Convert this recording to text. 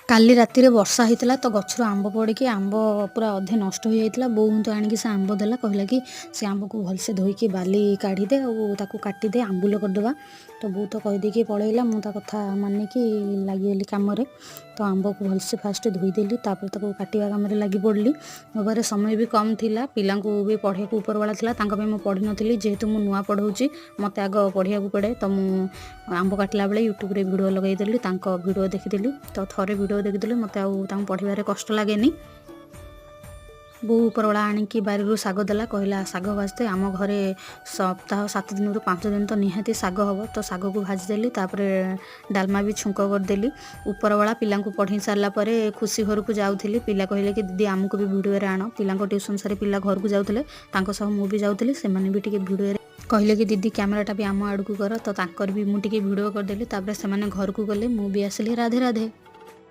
କାଲି ରାତିରେ ବର୍ଷା ହେଇଥିଲା ତ ଗଛରୁ ଆମ୍ବ ପଡ଼ିକି ଆମ୍ବ ପୁରା ଅଧେ ନଷ୍ଟ ହୋଇଯାଇଥିଲା। ବୋଉ କିନ୍ତୁ ଆଣିକି ସେ ଆମ୍ବ ଦେଲା, କହିଲା କି ସେ ଆମ୍ବକୁ ଭଲସେ ଧୋଇକି ବାଲି କାଢ଼ିଦେ ଆଉ ତାକୁ କାଟିଦେ ଆମ୍ବୁଲ କରିଦେବା। ତ ବୋଉ ତ କହିଦେଇକି ପଳେଇଲା, ମୁଁ ତା କଥା ମାନିକି ଲାଗିଗଲି କାମରେ। ତ ଆମ୍ବକୁ ଭଲସେ ଫାଷ୍ଟ ଧୋଇଦେଲି, ତାପରେ ତାକୁ କାଟିବା କାମରେ ଲାଗି ପଡ଼ିଲି। ମୋ ପାଖରେ ସମୟ ବି କମ୍ ଥିଲା, ପିଲାଙ୍କୁ ବି ପଢ଼ିବାକୁ ଉପରବେଳା ଥିଲା, ତାଙ୍କ ପାଇଁ ମୁଁ ପଢ଼ିନଥିଲି। ଯେହେତୁ ମୁଁ ନୂଆ ପଢ଼ଉଛି ମୋତେ ଆଗ ପଢ଼ିବାକୁ ପଡ଼େ, ତ ମୁଁ ଆମ୍ବ କାଟିଲା ବେଳେ ୟୁଟ୍ୟୁବରେ ଭିଡ଼ିଓ ଲଗାଇଦେଲି, ତାଙ୍କ ଭିଡ଼ିଓ ଦେଖିଦେଲି। ତ ଥରେ ଭିଡ଼ିଓ ଦେଖିଦେଲି ମୋତେ ଆଉ ତାଙ୍କୁ ପଢ଼ିବାରେ କଷ୍ଟ ଲାଗେନି। ବୋଉ ଉପରବେଳା ଆଣିକି ବାରିରୁ ଶାଗ ଦେଲା, କହିଲା ଶାଗ ଭାଜିଦେ, ଆମ ଘରେ ସପ୍ତାହ 7 ଦିନରୁ 5 ଦିନ ତ ନିହାତି ଶାଗ ହେବ। ତ ଶାଗକୁ ଭାଜିଦେଲି, ତାପରେ ଡାଲମା ବି ଛୁଙ୍କ କରିଦେଲି। ଉପରବେଳା ପିଲାଙ୍କୁ ପଢ଼େଇ ସାରିଲା ପରେ ଖୁସି ଘରକୁ ଯାଉଥିଲି, ପିଲା କହିଲେ କି ଦିଦି ଆମକୁ ବି ଭିଡ଼ିଓରେ ଆଣ। ପିଲାଙ୍କ ଟ୍ୟୁସନ୍ ସାରି ପିଲା ଘରକୁ ଯାଉଥିଲେ, ତାଙ୍କ ସହ ମୁଁ ବି ଯାଉଥିଲି। ସେମାନେ ବି ଟିକେ ଭିଡ଼ିଓରେ କହିଲେ କି ଦିଦି କ୍ୟାମେରାଟା ବି ଆମ ଆଡ଼କୁ କର, ତ ତାଙ୍କର ବି ମୁଁ ଟିକେ ଭିଡ଼ିଓ କରିଦେଲି। ତାପରେ ସେମାନେ ଘରକୁ ଗଲେ, ମୁଁ ବି ଆସିଲି। ରାଧେ ରାଧେ।